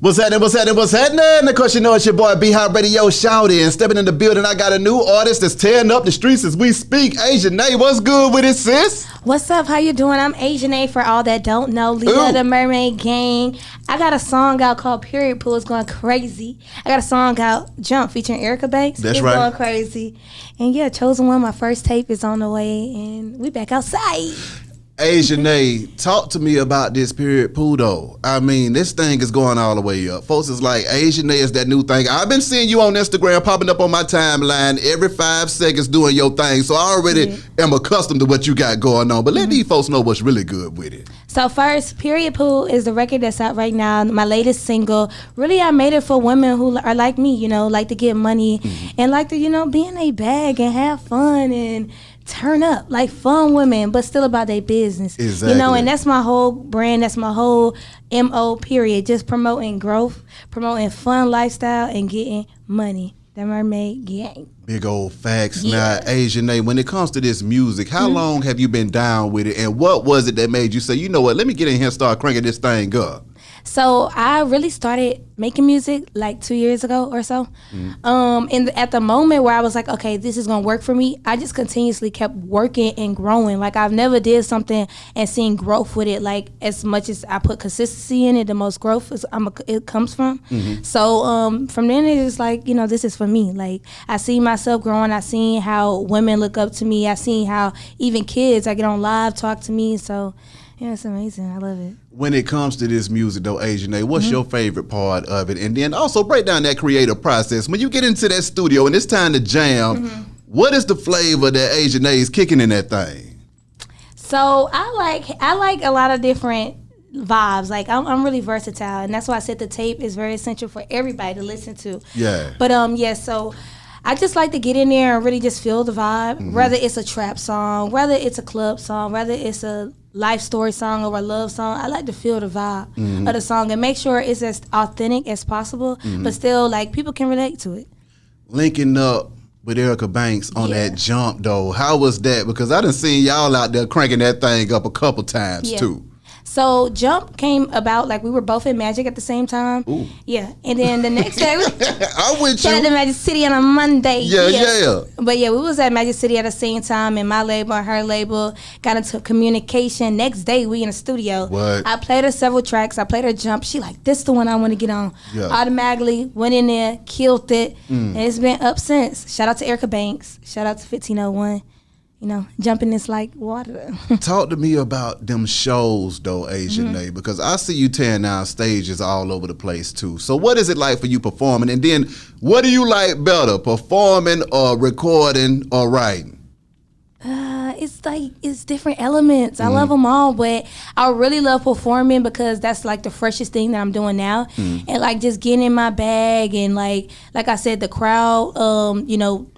What's happening? What's happening? What's happening? Of course, you know it's your boy B-Hop Radio Shouty, and stepping in the building, I got a new artist that's tearing up the streets as we speak. Asianae, what's good with it, sis? What's up? How you doing? I'm Asianae for all that don't know. Leader of the Mermaid Gang. I got a song out called Period Pooh. It's going crazy. I got a song out, Jump, featuring Erica Banks. That's it's right. Going crazy. And yeah, Chosen One, my first tape is on the way, and we back outside. Asianae, talk to me about this Period Pooh though. I mean, this thing is going all the way up. Folks is like, Asianae is that new thing. I've been seeing you on Instagram popping up on my timeline every 5 seconds doing your thing. So I already am accustomed to what you got going on. But let these folks know what's really good with it. So first, Period Pooh is the record that's out right now, my latest single. Really, I made it for women who are like me, like to get money and like to, be in a bag and have fun and turn up, like fun women, but still about their business. Exactly. And that's my whole brand, that's my whole MO, period. Just promoting growth, promoting fun lifestyle, and getting money. The Mermaid Gang. Big old facts. Now, Asianae, when it comes to this music, how long have you been down with it, and what was it that made you say, you know what, let me get in here and start cranking this thing up? So I really started making music like 2 years ago or so. And at the moment where I was like, okay, this is gonna work for me, I just continuously kept working and growing. Like I've never did something and seen growth with it. Like as much as I put consistency in it, the most growth is it comes from. So from then it's just like, this is for me. Like I see myself growing. I seen how women look up to me. I seen how even kids, I get on live, talk to me. So yeah, it's amazing. I love it. When it comes to this music, though, Asianae, what's your favorite part of it? And then also break down that creative process. When you get into that studio and it's time to jam, what is the flavor that Asianae is kicking in that thing? So I like a lot of different vibes. Like I'm really versatile, and that's why I said the tape is very essential for everybody to listen to. Yeah. But so I just like to get in there and really just feel the vibe, whether it's a trap song, whether it's a club song, whether it's a life story song or a love song. I like to feel the vibe of the song and make sure it's as authentic as possible, but still like people can relate to it. Linking up with Erica Banks on that Jump though, how was that? Because I done seen y'all out there cranking that thing up a couple times too. So Jump came about like we were both in Magic at the same time. Yeah, and then the next day, I'm with shout out to Magic City on a Monday. Yeah. But yeah, we was at Magic City at the same time, and my label and her label got into communication. Next day, we in the studio. What? I played her several tracks. I played her Jump. She like, this the one I want to get on. Yeah. Automatically went in there, killed it, and it's been up since. Shout out to Erica Banks. Shout out to 1501. Jumping is like water. Talk to me about them shows though, Asianae, because I see you tearing down stages all over the place too. So what is it like for you performing? And then what do you like better, performing or recording or writing? It's different elements. I love them all, but I really love performing because that's like the freshest thing that I'm doing now. And like just getting in my bag and like I said, the crowd,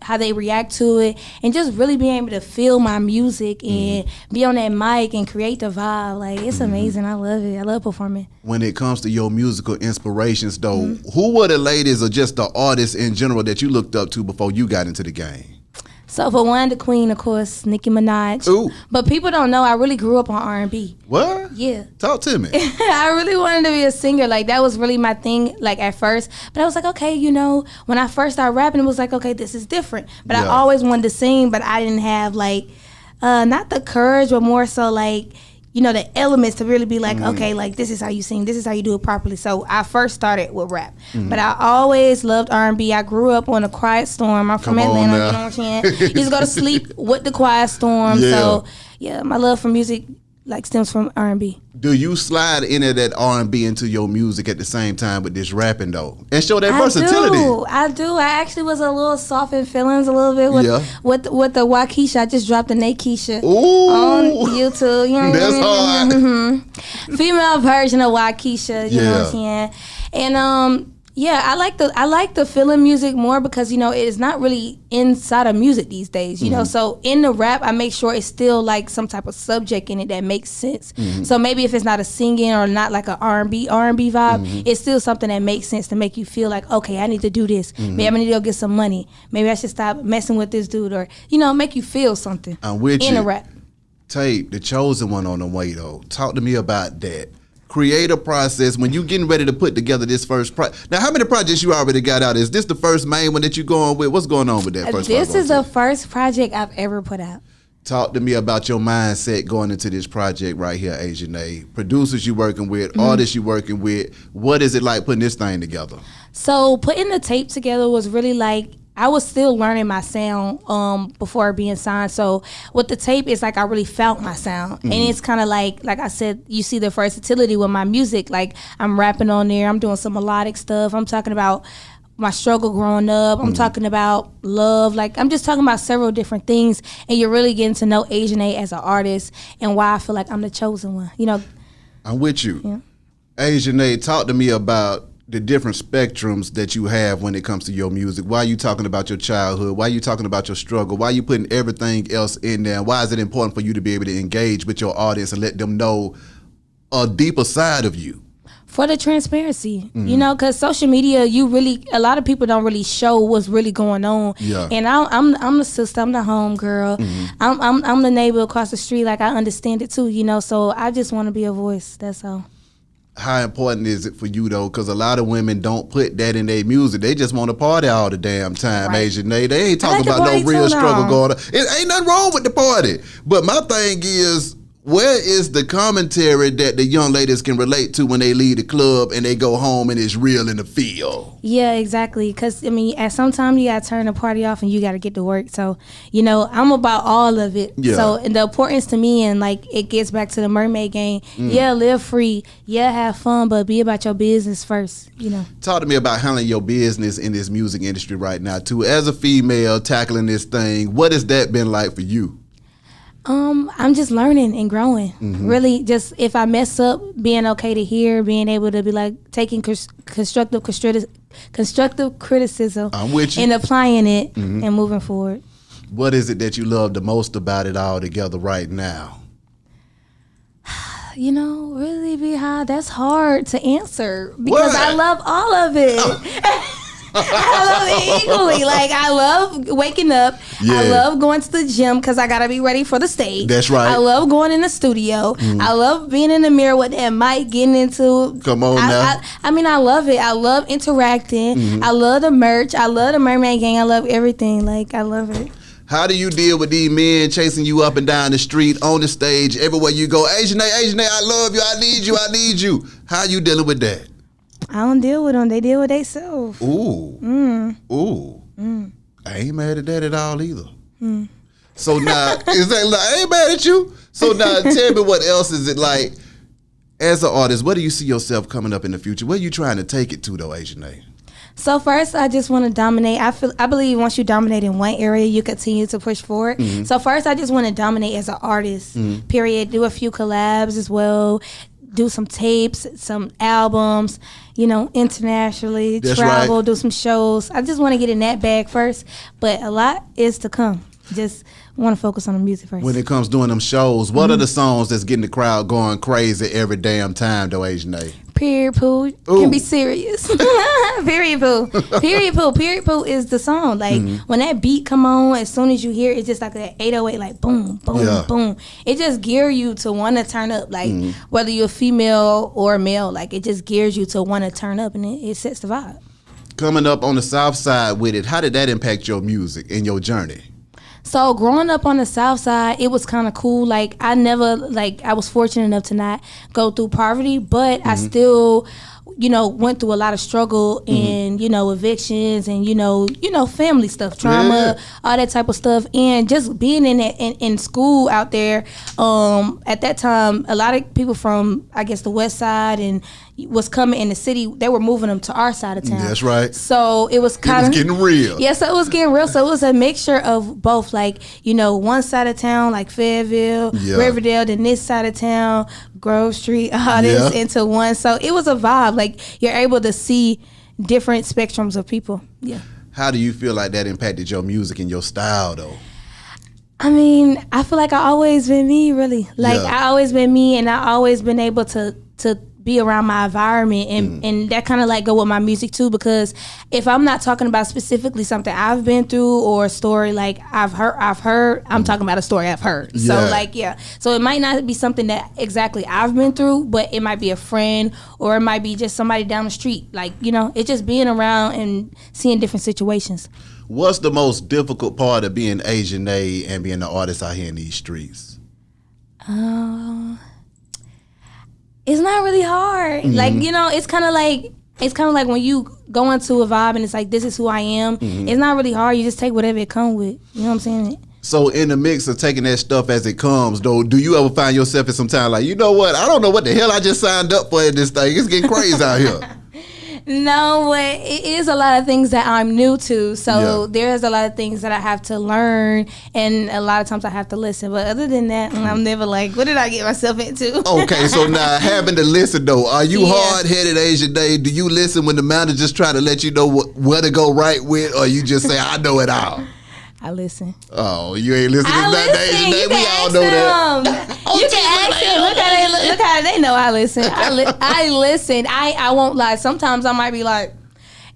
how they react to it, and just really being able to feel my music and be on that mic and create the vibe. Like it's amazing. I love it. I love performing. When it comes to your musical inspirations though, who were the ladies or just the artists in general that you looked up to before you got into the game? So for one, the queen, of course, Nicki Minaj. Ooh. But people don't know I really grew up on R&B. What? Yeah. Talk to me. I really wanted to be a singer. Like that was really my thing, like at first. But I was like, okay, when I first started rapping, it was like, okay, this is different. But I always wanted to sing, but I didn't have like, not the courage, but more so like, the elements to really be like, okay, like this is how you sing, this is how you do it properly. So I first started with rap, but I always loved R&B. I grew up on a Quiet Storm. I'm from Atlanta, you know what I'm saying? Used to go to sleep with the Quiet Storm. So yeah, my love for music like stems from R&B. Do you slide any of that R&B into your music at the same time with this rapping though, and show that versatility? I do. I actually was a little soft in feelings a little bit with the Waukesha. I just dropped the Nakesha on YouTube. That's hard. Female version of Waukesha. You know what I'm saying? And I like the feeling music more because it's not really inside of music these days. So in the rap I make sure it's still like some type of subject in it that makes sense. So maybe if it's not a singing or not like a R&B vibe, it's still something that makes sense to make you feel like, okay, I need to do this. Maybe I need to go get some money. Maybe I should stop messing with this dude, or make you feel something. I'm with in you. the rap. Tape, the Chosen One on the way though. Talk to me about that. creative process when you getting ready to put together this first project. Now, how many projects you already got out? Is this the first main one that you going with? What's going on with that first? This is the first project I've ever put out. Talk to me about your mindset going into this project right here, Asianae. Producers you working with, artists you working with. What is it like putting this thing together? So putting the tape together was really like, I was still learning my sound before being signed. So with the tape, it's like I really felt my sound. And it's kind of like I said, you see the versatility with my music. Like I'm rapping on there. I'm doing some melodic stuff. I'm talking about my struggle growing up. I'm talking about love. Like I'm just talking about several different things. And you're really getting to know Asianae as an artist and why I feel like I'm the chosen one. You know, I'm with you. Yeah. Asianae, talk to me about the different spectrums that you have when it comes to your music. Why are you talking about your childhood? Why are you talking about your struggle? Why are you putting everything else in there? Why is it important for you to be able to engage with your audience and let them know a deeper side of you? For the transparency, you know, because social media, a lot of people don't really show what's really going on. Yeah. And I'm the sister, I'm the home girl, I'm the neighbor across the street. Like I understand it too, you know. So I just want to be a voice. That's all. How important is it for you though? Because a lot of women don't put that in their music. They just want to party all the damn time, right. Asianae. They ain't talking about no real struggle going on. It ain't nothing wrong with the party. But my thing is, where is the commentary that the young ladies can relate to when they leave the club and they go home and it's real in the field? Yeah, exactly. Because, I mean, at some time you got to turn the party off and you got to get to work. So, you know, I'm about all of it. Yeah. So, and the importance to me, and like it gets back to the mermaid game. Yeah, live free. Yeah, have fun, but be about your business first, you know. Talk to me about handling your business in this music industry right now, too. As a female tackling this thing, what has that been like for you? I'm just learning and growing. Really, just if I mess up, being okay to hear, being able to be like taking constructive criticism I'm with you. And applying it and moving forward. What is it that you love the most about it all together right now? You know, really be high. That's hard to answer because I love all of it. Oh. I love it equally. Like I love waking up. Yeah. I love going to the gym because I gotta be ready for the stage. That's right. I love going in the studio. I love being in the mirror with that mic, getting into. Come on now. I mean, I love it. I love interacting. I love the merch. I love the Mermaid Gang. I love everything. Like I love it. How do you deal with these men chasing you up and down the street, on the stage, everywhere you go? Asianae, I love you. I need you. How you dealing with that? I don't deal with them. They deal with themselves. Ooh. Ooh. I ain't mad at that at all either. So now, is that like, I ain't mad at you. So now tell me, what else is it like as an artist? Where do you see yourself coming up in the future? Where are you trying to take it to though, Asianae? So first, I just want to dominate. I believe once you dominate in one area, you continue to push forward. So first, I just want to dominate as an artist, period. Do a few collabs as well. Do some tapes, some albums, you know, internationally, That's travel, right. Do some shows. I just want to get in that bag first, but a lot is to come. Just want to focus on the music first. When it comes doing them shows, what are the songs that's getting the crowd going crazy every damn time though, Asianae? Period Pooh can be serious. Period Pooh. Period Pooh. Period Pooh is the song. Like when that beat come on, as soon as you hear it, it's just like that 808, like boom, boom, boom. It just gear you to want to turn up. Like whether you're a female or a male, like it just gears you to want to turn up, and it sets the vibe. Coming up on the South Side with it, how did that impact your music and your journey? So growing up on the South Side, it was kind of cool. Like I was fortunate enough to not go through poverty, but I still, you know, went through a lot of struggle and, you know, evictions and, you know, family stuff, trauma, all that type of stuff. And just being in school out there, at that time, a lot of people from, I guess, the West Side and was coming in the city. They were moving them to our side of town. That's right. So it was kind of getting real. Yeah, so it was getting real. So it was a mixture of both, like, you know, one side of town, like Fayetteville, Riverdale, then this side of town, Grove Street, all this into one. So it was a vibe. Like you're able to see different spectrums of people. Yeah. How do you feel like that impacted your music and your style though? I mean, I feel like I always been me, really. Like I always been me, and I always been able to be around my environment, and that kind of like go with my music too, because if I'm not talking about specifically something I've been through or a story like I've heard, I'm talking about a story I've heard. So like, so it might not be something that exactly I've been through, but it might be a friend or it might be just somebody down the street. Like, you know, it's just being around and seeing different situations. What's the most difficult part of being Asianae and being an artist out here in these streets? It's not really hard. Like, you know, it's kind of like when you go into a vibe and it's like, this is who I am. It's not really hard. You just take whatever it comes with. You know what I'm saying? So in the mix of taking that stuff as it comes, though, do you ever find yourself at some time like, you know what? I don't know what the hell I just signed up for in this thing. It's getting crazy out here. No, but it is a lot of things that I'm new to. So there's a lot of things that I have to learn, and a lot of times I have to listen. But other than that, I'm never like, what did I get myself into? Okay, so now having to listen though, are you hard-headed Asianae? Do you listen when the manager's trying to let you know where to go right with, or you just say, I know it all? I listen. Oh, you ain't listening to nothing Asianae? We all know that. You can ask them. Look how they know I listen. I listen. I won't lie. Sometimes I might be like,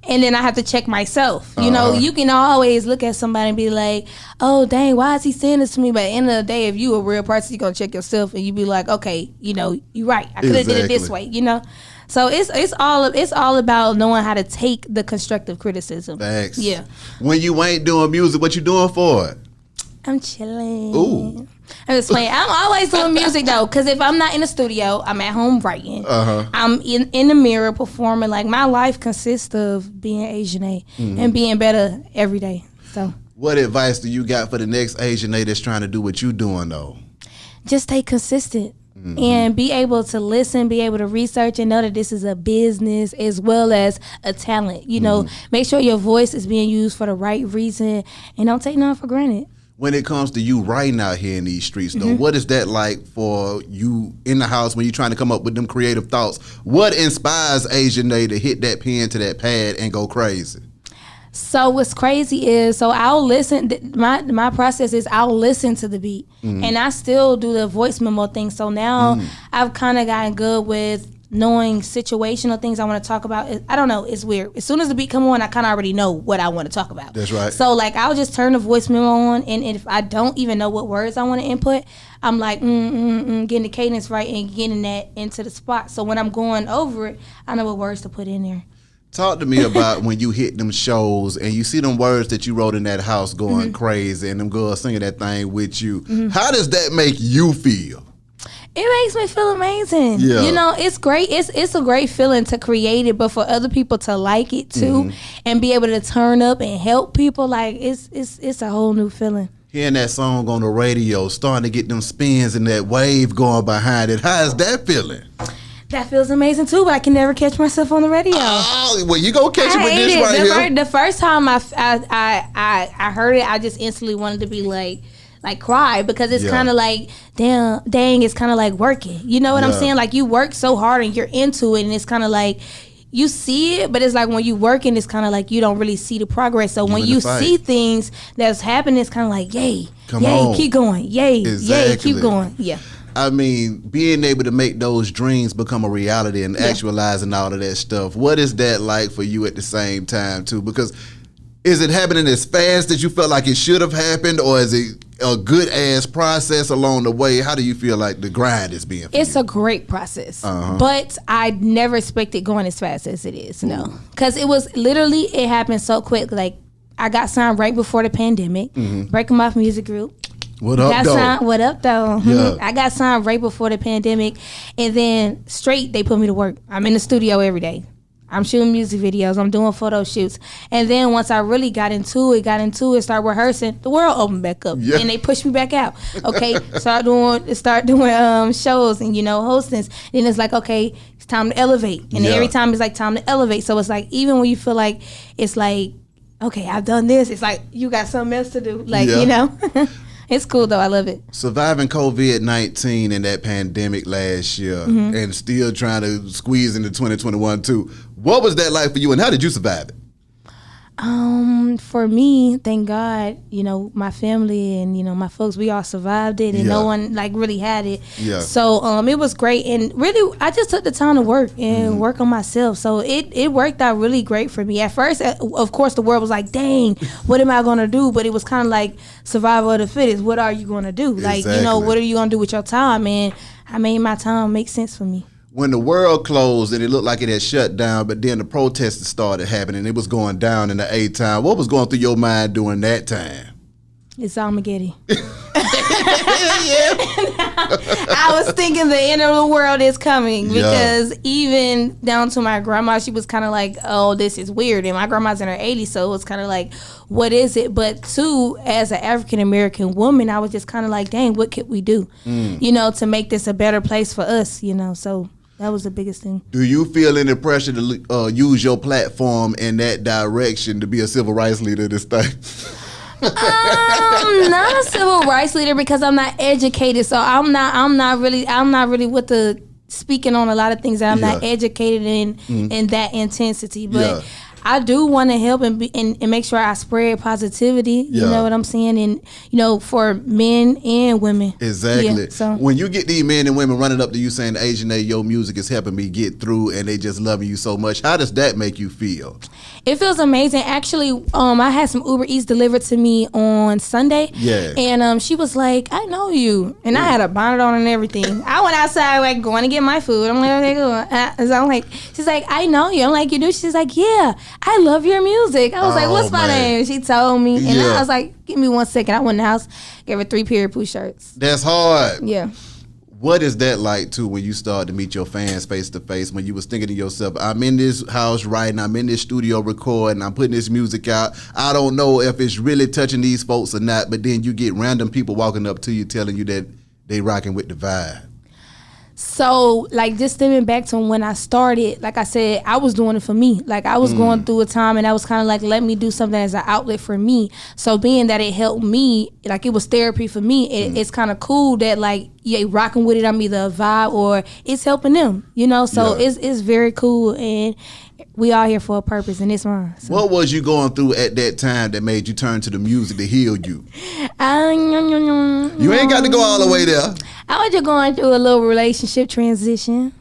and then I have to check myself. You know, you can always look at somebody and be like, oh, dang, why is he saying this to me? But at the end of the day, if you a real person, you're going to check yourself and you be like, okay, you know, you're right. I could have did it this way, you know? So it's all about knowing how to take the constructive criticism. Thanks. Yeah. When you ain't doing music, what you doing for it? I'm chilling. Ooh. I'm just playing. I'm always doing music though, because if I'm not in the studio, I'm at home writing. I'm in the mirror performing. Like, my life consists of being Asianae and being better every day. So, what advice do you got for the next Asianae that's trying to do what you doing though? Just stay consistent. And be able to listen, be able to research, and know that this is a business as well as a talent. You know, make sure your voice is being used for the right reason, and don't take none for granted. When it comes to you writing out here in these streets, though, what is that like for you in the house when you're trying to come up with them creative thoughts? What inspires Asianae to hit that pen to that pad and go crazy? So what's crazy is, so I'll listen. My process is I'll listen to the beat, and I still do the voice memo thing. So now I've kind of gotten good with knowing situational things I want to talk about. I don't know, it's weird. As soon as the beat come on, I kind of already know what I want to talk about. That's right. So like, I'll just turn the voice memo on, and if I don't even know what words I want to input, I'm like getting the cadence right and getting that into the spot. So when I'm going over it, I know what words to put in there. Talk to me about when you hit them shows and you see them words that you wrote in that house going crazy and them girls singing that thing with you. How does that make you feel? It makes me feel amazing. Yeah. You know, it's great. It's a great feeling to create it, but for other people to like it too and be able to turn up and help people, like it's a whole new feeling. Hearing that song on the radio, starting to get them spins and that wave going behind it, how is that feeling? That feels amazing too, but I can never catch myself on the radio. Oh, well, you gonna catch it with this right here. The first time I heard it, I just instantly wanted to be like cry, because it's kind of like, dang, it's kind of like working. You know what I'm saying? Like, you work so hard and you're into it, and it's kind of like you see it, but it's like when you working, it's kind of like you don't really see the progress. So when you see things that's happening, it's kind of like, yay, keep going, yay, keep going, yeah. I mean, being able to make those dreams become a reality and actualizing all of that stuff, what is that like for you at the same time, too? Because is it happening as fast as you felt like it should have happened, or is it a good-ass process along the way? How do you feel like the grind is being for It's you? a great process, but I never expected going as fast as it is, no. Because it was literally, it happened so quick. Like, I got signed right before the pandemic, Breaking Off Music Group. What up, though? What up, though? Yeah. I got signed right before the pandemic, and then straight they put me to work. I'm in the studio every day. I'm shooting music videos. I'm doing photo shoots. And then once I really got into it, start rehearsing, the world opened back up, and they pushed me back out. Okay, start doing shows and hosting. Then it's like, okay, it's time to elevate. And every time it's like time to elevate. So it's like, even when you feel like it's like, okay, I've done this, it's like you got something else to do. Like It's cool though. I love it. Surviving COVID-19 and that pandemic last year and still trying to squeeze into 2021 too. What was that like for you, and how did you survive it? For me, thank God, my family and, my folks, we all survived it and no one like really had it. Yeah. So it was great, and really I just took the time to work and work on myself. So it worked out really great for me. At first, of course, the world was like, dang, what am I gonna do? But it was kind of like survival of the fittest. What are you gonna do? Like, Exactly. what are you gonna do with your time? And I made my time make sense for me. When the world closed and it looked like it had shut down, but then the protests started happening, it was going down in the A time. What was going through your mind during that time? It's Armageddon. Yeah. I was thinking the end of the world is coming because even down to my grandma, she was kind of like, oh, this is weird. And my grandma's in her 80s, so it was kind of like, what is it? But too, as an African-American woman, I was just kind of like, dang, what could we do, to make this a better place for us, so that was the biggest thing. Do you feel any pressure to use your platform in that direction to be a civil rights leader of this thing? Not a civil rights leader because I'm not educated, so I'm not really with the speaking on a lot of things that I'm not educated in that intensity. But I do want to help and make sure I spread positivity. You know what I'm saying? And for men and women. Exactly. Yeah, so when you get these men and women running up to you saying, Asianae, your music is helping me get through, and they just loving you so much, how does that make you feel? It feels amazing. Actually, I had some Uber Eats delivered to me on Sunday. Yeah. And she was like, I know you. And I had a bonnet on and everything. I went outside, like, going to get my food. I'm like, okay, cool. So I'm like, she's like, I know you. I'm like, you do? She's like, yeah, I love your music. I was like, what's my name? She told me. And I was like, give me 1 second. I went in the house, gave her 3 Period Pooh shirts. That's hard. Yeah. What is that like, too, when you start to meet your fans face to face, when you was thinking to yourself, I'm in this house writing, I'm in this studio recording, I'm putting this music out. I don't know if it's really touching these folks or not, but then you get random people walking up to you telling you that they rocking with the vibe. So, like, just thinking back to when I started, like I said, I was doing it for me. Like, I was going through a time, and I was kind of like, let me do something as an outlet for me. So, being that it helped me, like, it was therapy for me, it's kind of cool that, like, rocking with it, I'm either a vibe or it's helping them, So, it's very cool, and we all here for a purpose, and it's mine. So. What was you going through at that time that made you turn to the music to heal you? You ain't got to go all the way there. I was just going through a little relationship transition.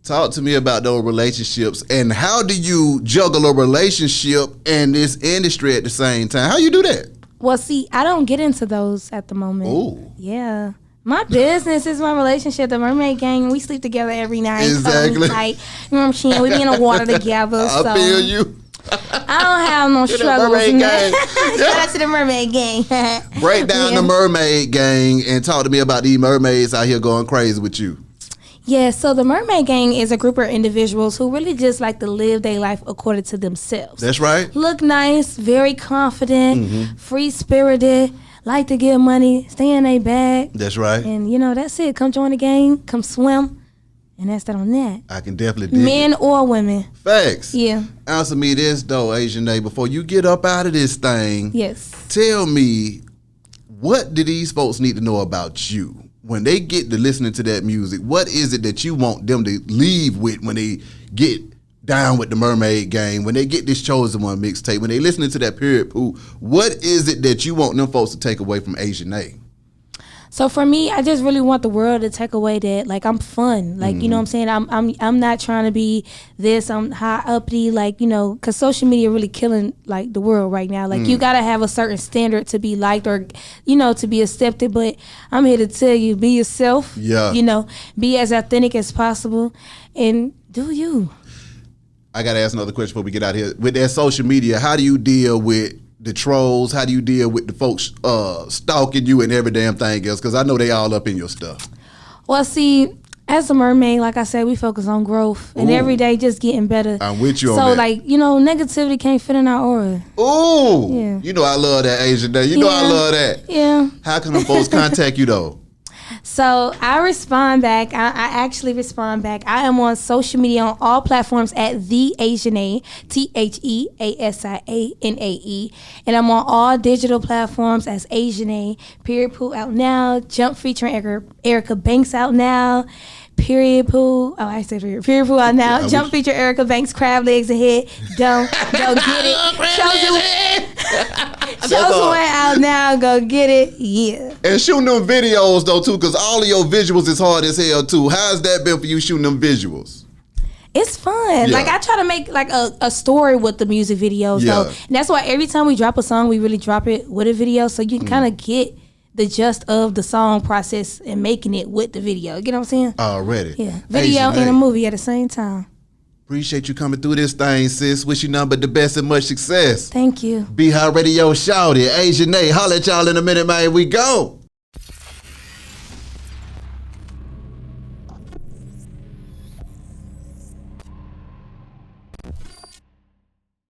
Talk to me about those relationships, and how do you juggle a relationship and this industry at the same time? How you do that? Well, see, I don't get into those at the moment. Oh. Yeah. My business is my relationship. The Mermaid Gang, we sleep together every night. Exactly. Tight. You know what I'm saying? We be in the water together. I feel you. I don't have no struggles. Mermaid Gang. Shout out to the Mermaid Gang. Break down the Mermaid Gang and talk to me about these mermaids out here going crazy with you. Yeah, so the Mermaid Gang is a group of individuals who really just like to live their life according to themselves. That's right. Look nice, very confident, free-spirited, like to get money, stay in their bag. That's right. And, that's it. Come join the gang, come swim, and that's that on that. I can definitely dig Men or women. Facts. Yeah. Answer me this, though, Asianae, before you get up out of this thing. Yes. Tell me, what do these folks need to know about you? When they get to listening to that music, what is it that you want them to leave with when they get down with the Mermaid Gang, when they get this Chosen One mixtape, when they listening to that Period Pooh? What is it that you want them folks to take away from Asianae? So for me, I just really want the world to take away that, like, I'm fun. Like, you know what I'm saying? I'm not trying to be this, I'm high uppity, like, because social media really killing, like, the world right now. Like, you got to have a certain standard to be liked or, to be accepted. But I'm here to tell you, be yourself. Yeah. Be as authentic as possible and do you. I got to ask another question before we get out of here. With that social media, how do you deal with the trolls? How do you deal with the folks stalking you and every damn thing else? Because I know they all up in your stuff. Well, see, as a mermaid, like I said, we focus on growth and every day just getting better. I'm with you on that. So, like, negativity can't fit in our aura. Ooh. Yeah. I love that, Asianae. I love that. Yeah. How can them folks contact you, though? So I respond back. I actually respond back. I am on social media on all platforms at The Asianae, TheAsianae. And I'm on all digital platforms as Asianae. Period Pooh out now. Jump featuring Erica Banks out now. Period Pooh. Oh, I said Period Pooh out now. Jump feature Erica Banks, crab legs ahead. Don't get it. Chosen One out now. Go get it. Yeah. And shooting them videos though too, because all of your visuals is hard as hell too. How's that been for you shooting them visuals? It's fun. Yeah. Like I try to make like a story with the music videos though. And that's why every time we drop a song, we really drop it with a video, so you can kind of get the gist of the song process and making it with the video. You know what I'm saying? Already. Yeah. Video and a movie at the same time. Appreciate you coming through this thing, sis. Wish you nothing but the best and much success. Thank you. Be Hot Radio, shout it. Asianae, holla at y'all in a minute, man. We go.